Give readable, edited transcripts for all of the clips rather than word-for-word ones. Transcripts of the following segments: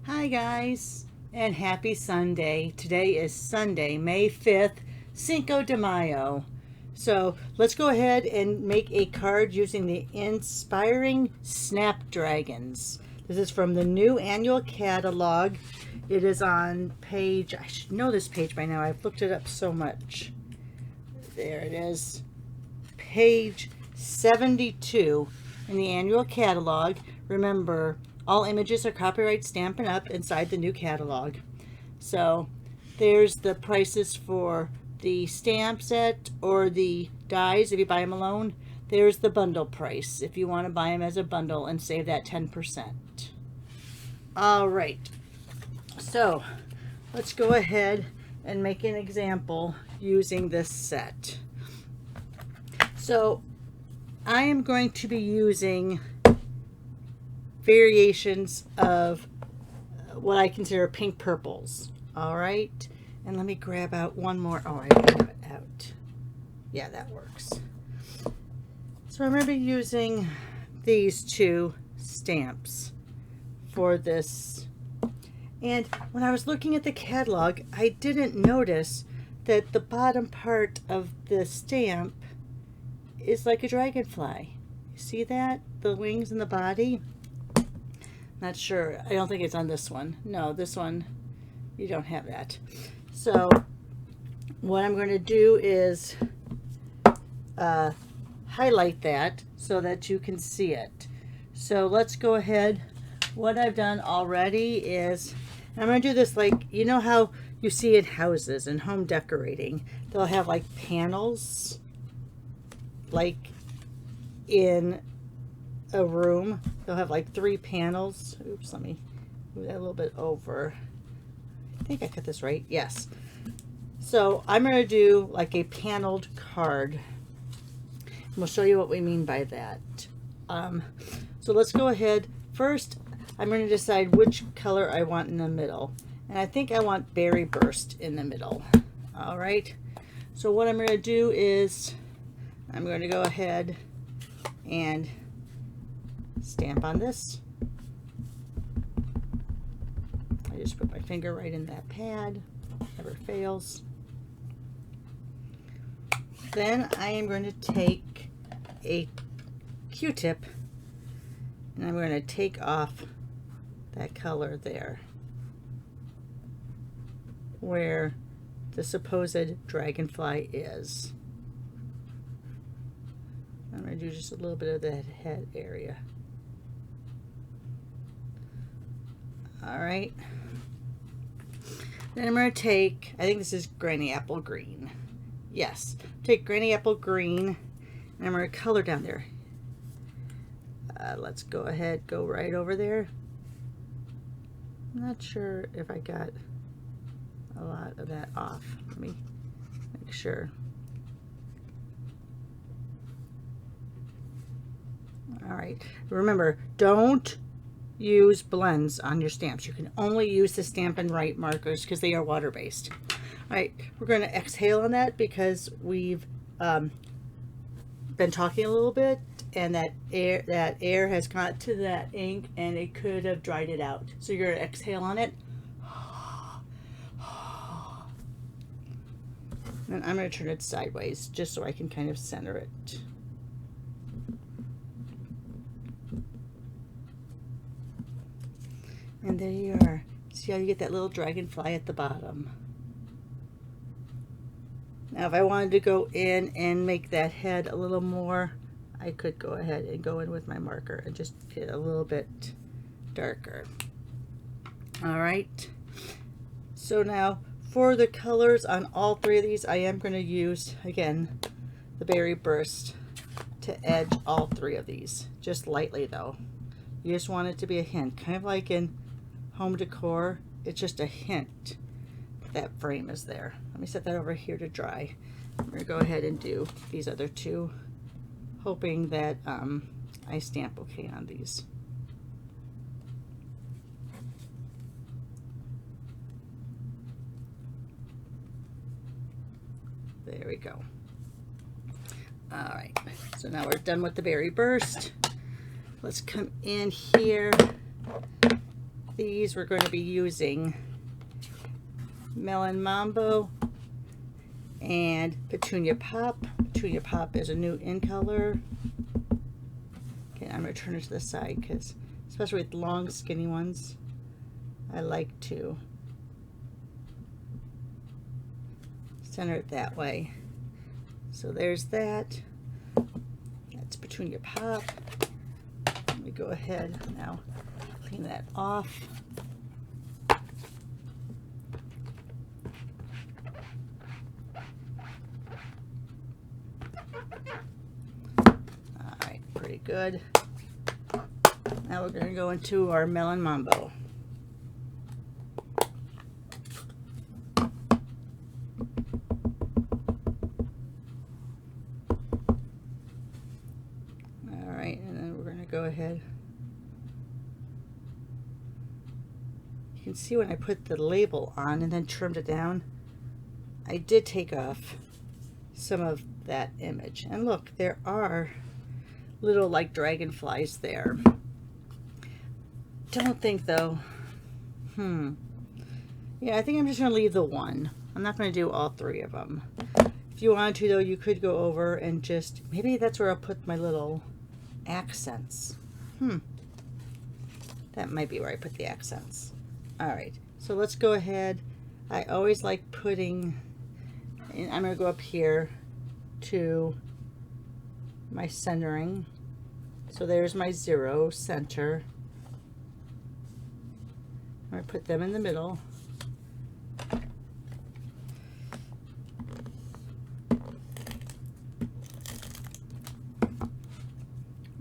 Hi guys, and happy Sunday. Today is Sunday, May 5th, Cinco de Mayo. So let's go ahead and make a card using the Inspiring Snapdragons. This is from the new annual catalog. It is on page, I should know this page by now, I've looked it up so much. There it is, page 72 in the annual catalog. Remember, all images are copyright Stampin' Up! Inside the new catalog. So there's the prices for the stamp set or the dies if you buy them alone. There's the bundle price if you want to buy them as a bundle and save that 10%. All right, so let's go ahead and make an example using this set. So I am going to be using variations of what I consider pink purples. All right, and let me grab out one more. Oh, I have it out. Yeah, that works. So I'm going to be using these two stamps for this. And when I was looking at the catalog, I didn't notice that the bottom part of the stamp is like a dragonfly. You see that? The wings and the body? Not sure. I don't think it's on this one. No, this one, you don't have that. So what I'm going to do is highlight that so that you can see it. So let's go ahead. What I've done already is, I'm going to do this like, you know how you see in houses and home decorating, they'll have like panels, like in a room. They'll have like 3 panels. Oops, let me move that a little bit over. I think I cut this right. Yes. So I'm going to do like a paneled card. And we'll show you what we mean by that. So let's go ahead. First, I'm going to decide which color I want in the middle. And I think I want Berry Burst in the middle. All right. So what I'm going to do is I'm going to go ahead and stamp on this. I just put my finger right in that pad. Never fails. Then I am going to take a Q-tip and I'm going to take off that color there where the supposed dragonfly is. I'm going to do just a little bit of that head area. All right. Then I'm going to take, I think this is Granny Apple Green. Yes. Take Granny Apple Green and I'm going to color down there. Let's go ahead, go right over there. I'm not sure if I got a lot of that off. Let me make sure. All right. Remember, don't use blends on your stamps. You can only use the Stampin' Write markers because they are water-based. All right, we're going to exhale on that because we've been talking a little bit, and that air has got to that ink, and it could have dried it out. So you're going to exhale on it. And I'm going to turn it sideways just so I can kind of center it. And there you are. See how you get that little dragonfly at the bottom. Now if I wanted to go in and make that head a little more, I could go ahead and go in with my marker and just get a little bit darker. All right. So now for the colors on all 3 of these, I am going to use, again, the Berry Burst to edge all 3 of these. Just lightly though. You just want it to be a hint, kind of like in home decor. It's just a hint that frame is there. Let me set that over here to dry. I'm going to go ahead and do these other 2, hoping that I stamp okay on these. There we go. All right, so now we're done with the Berry Burst. Let's come in here these we're going to be using Melon Mambo and Petunia Pop. Petunia Pop is a new in color. Okay, I'm going to turn it to the side because, especially with long skinny ones, I like to center it that way. So there's that. That's Petunia Pop. Let me go ahead now, clean that off. Alright, pretty good. Now we're going to go into our Melon Mambo. Alright, and then we're going to go ahead. You can see when I put the label on and then trimmed it down, I did take off some of that image. And look, there are little like dragonflies there. Don't think though. Yeah, I think I'm just going to leave the one. I'm not going to do all three of them. If you wanted to though, you could go over and just, maybe that's where I'll put my little accents. That might be where I put the accents. Alright, so let's go ahead. I always like putting, and I'm going to go up here to my centering. So there's my 0 center. I'm going to put them in the middle.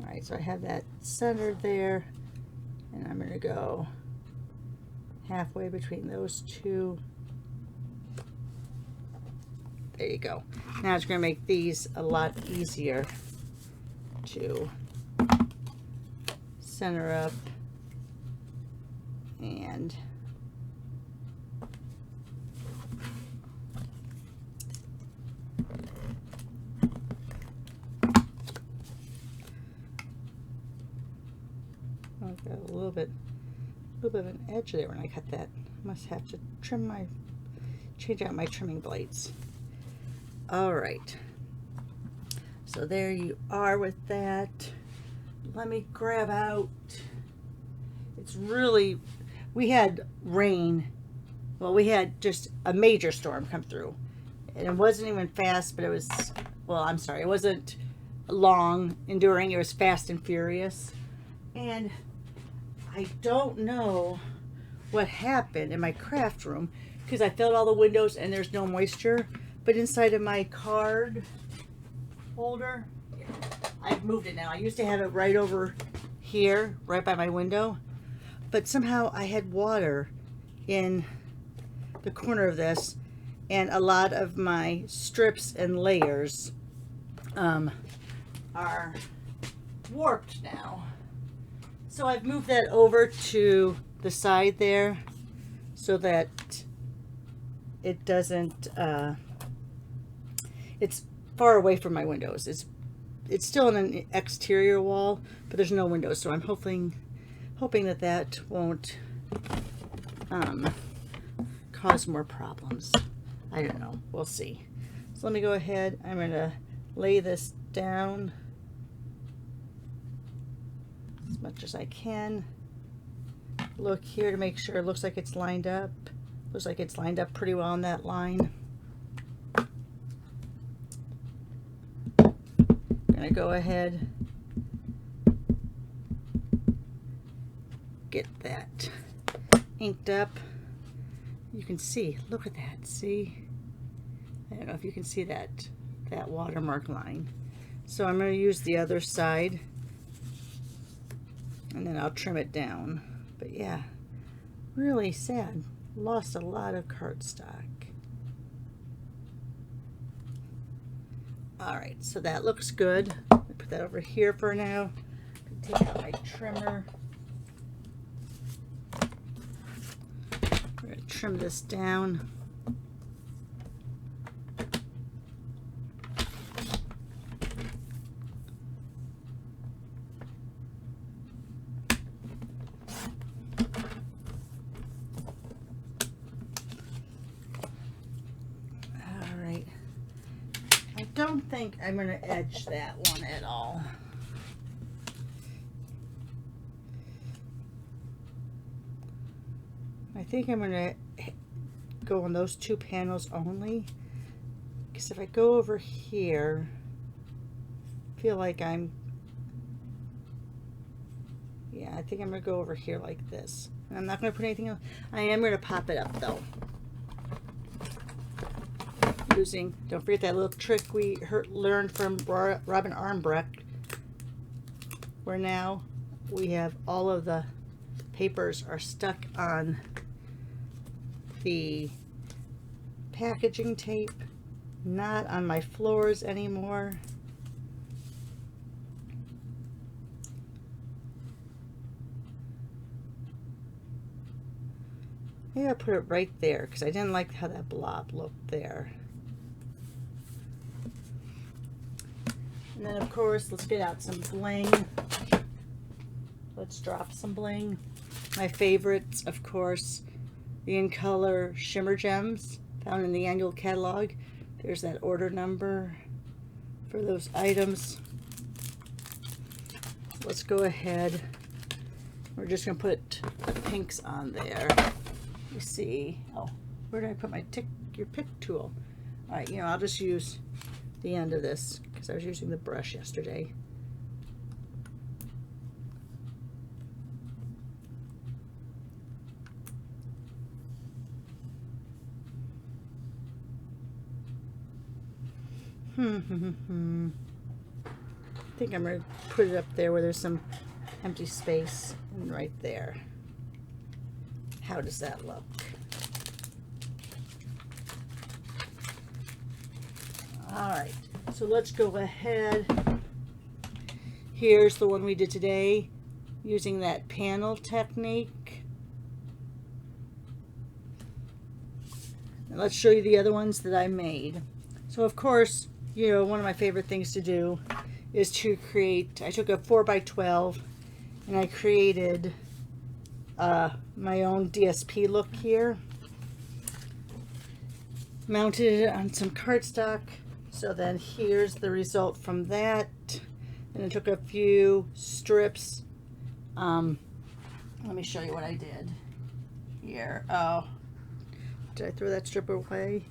Alright, so I have that centered there, and I'm going to go halfway between those two. There you go. Now it's going to make these a lot easier to center up and I've got a little bit of an edge there when I cut that. Must have to change out my trimming blades. All right, so there you are with that. Let me grab out, it's really, we had rain, well, we had just a major storm come through, and it wasn't even fast, but it was, well, I'm sorry, it wasn't long enduring, it was fast and furious. And I don't know what happened in my craft room because I filled all the windows and there's no moisture, but inside of my card holder, I've moved it now. I used to have it right over here, right by my window, but somehow I had water in the corner of this, and a lot of my strips and layers are warped now. So I've moved that over to the side there so that it doesn't, it's far away from my windows. It's still on an exterior wall, but there's no windows, so I'm hoping that won't cause more problems. I don't know. We'll see. So let me go ahead. I'm going to lay this down as much as I can. Look here to make sure it looks like it's lined up. Looks like it's lined up pretty well on that line. I'm going to go ahead, get that inked up. You can see, look at that, see? I don't know if you can see that watermark line. So I'm going to use the other side and then I'll trim it down. But yeah, really sad. Lost a lot of cardstock. Alright, so that looks good. I'll put that over here for now. Take out my trimmer. We're going to trim this down. think I'm going to edge that one at all. I think I'm going to go on those two panels only, because if I go over here, I feel like I think I'm going to go over here like this. And I'm not going to put anything else. I am going to pop it up though. Don't forget that little trick we learned from Robin Armbrecht, where now we have all of the papers are stuck on the packaging tape, not on my floors anymore. Maybe I'll put it right there because I didn't like how that blob looked there. And then of course, let's get out some bling. Let's drop some bling. My favorites, of course, the In Color Shimmer Gems found in the annual catalog. There's that order number for those items. Let's go ahead. We're just going to put the pinks on there. You see, oh, where did I put my your pick tool? All right, I'll just use the end of this because I was using the brush yesterday. I think I'm going to put it up there where there's some empty space, and right there. How does that look? All right, so let's go ahead. Here's the one we did today using that panel technique. And let's show you the other ones that I made. So of course, one of my favorite things to do is to create, I took a 4x12 and I created my own DSP look here. Mounted it on some cardstock. So then here's the result from that. And I took a few strips. Let me show you what I did here. Oh, did I throw that strip away?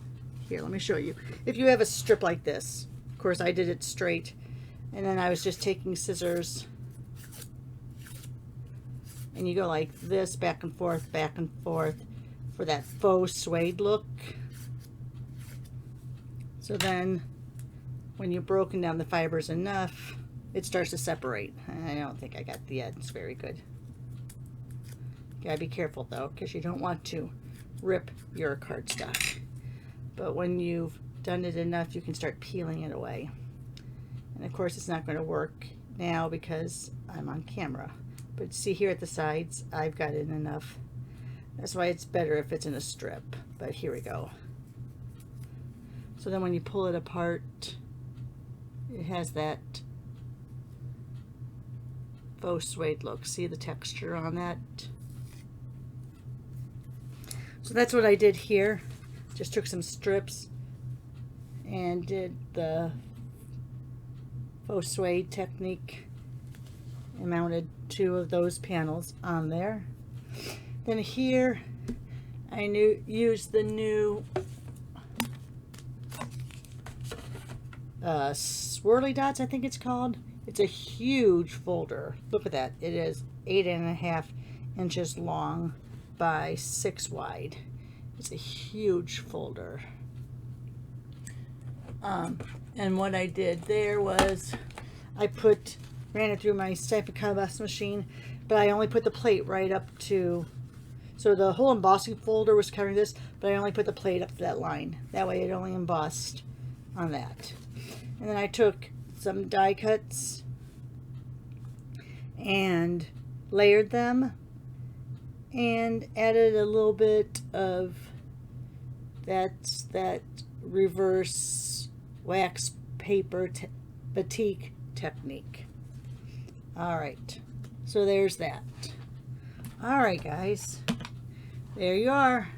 Here, let me show you. If you have a strip like this, of course I did it straight, and then I was just taking scissors, and you go like this, back and forth for that faux suede look. So then when you've broken down the fibers enough, it starts to separate. I don't think I got the ends very good. You gotta be careful though, because you don't want to rip your cardstock. But when you've done it enough, you can start peeling it away. And of course it's not going to work now because I'm on camera. But see here at the sides, I've got it enough. That's why it's better if it's in a strip. But here we go. So then when you pull it apart, it has that faux suede look. See the texture on that? So that's what I did here. Just took some strips and did the faux suede technique and mounted two of those panels on there. Then here I used the new swirly dots, I think it's called. It's a huge folder. Look at that. It is 8.5 inches long by 6 wide. It's a huge folder. And what I did there was I ran it through my Stipend machine, but I only put the plate right up to, so the whole embossing folder was covering this, but I only put the plate up to that line. That way it only embossed on that. And then I took some die cuts and layered them and added a little bit of that reverse wax paper batik technique. All right, so there's that. All right, guys, there you are.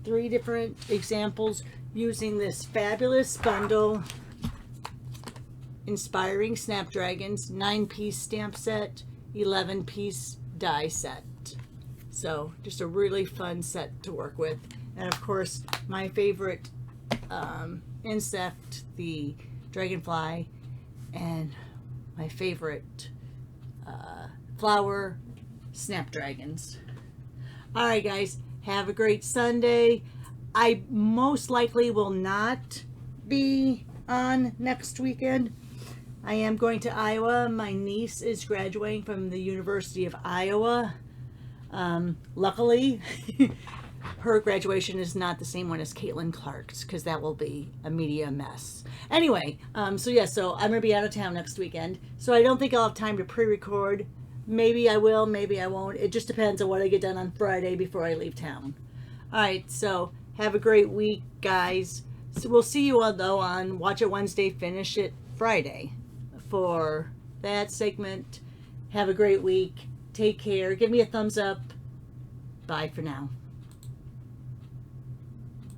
3 different examples using this fabulous bundle Inspiring Snapdragons 9-piece stamp set, 11-piece die set. So just a really fun set to work with. And of course, my favorite insect, the dragonfly, and my favorite flower, snapdragons. All right, guys, have a great Sunday. I most likely will not be on next weekend. I am going to Iowa. My niece is graduating from the University of Iowa. Luckily, her graduation is not the same one as Caitlin Clark's, because that will be a media mess. Anyway, so I'm going to be out of town next weekend, so I don't think I'll have time to pre-record. Maybe I will, maybe I won't. It just depends on what I get done on Friday before I leave town. All right, so have a great week, guys. So we'll see you all, though, on Watch It Wednesday, Finish It Friday for that segment. Have a great week. Take care. Give me a thumbs up. Bye for now.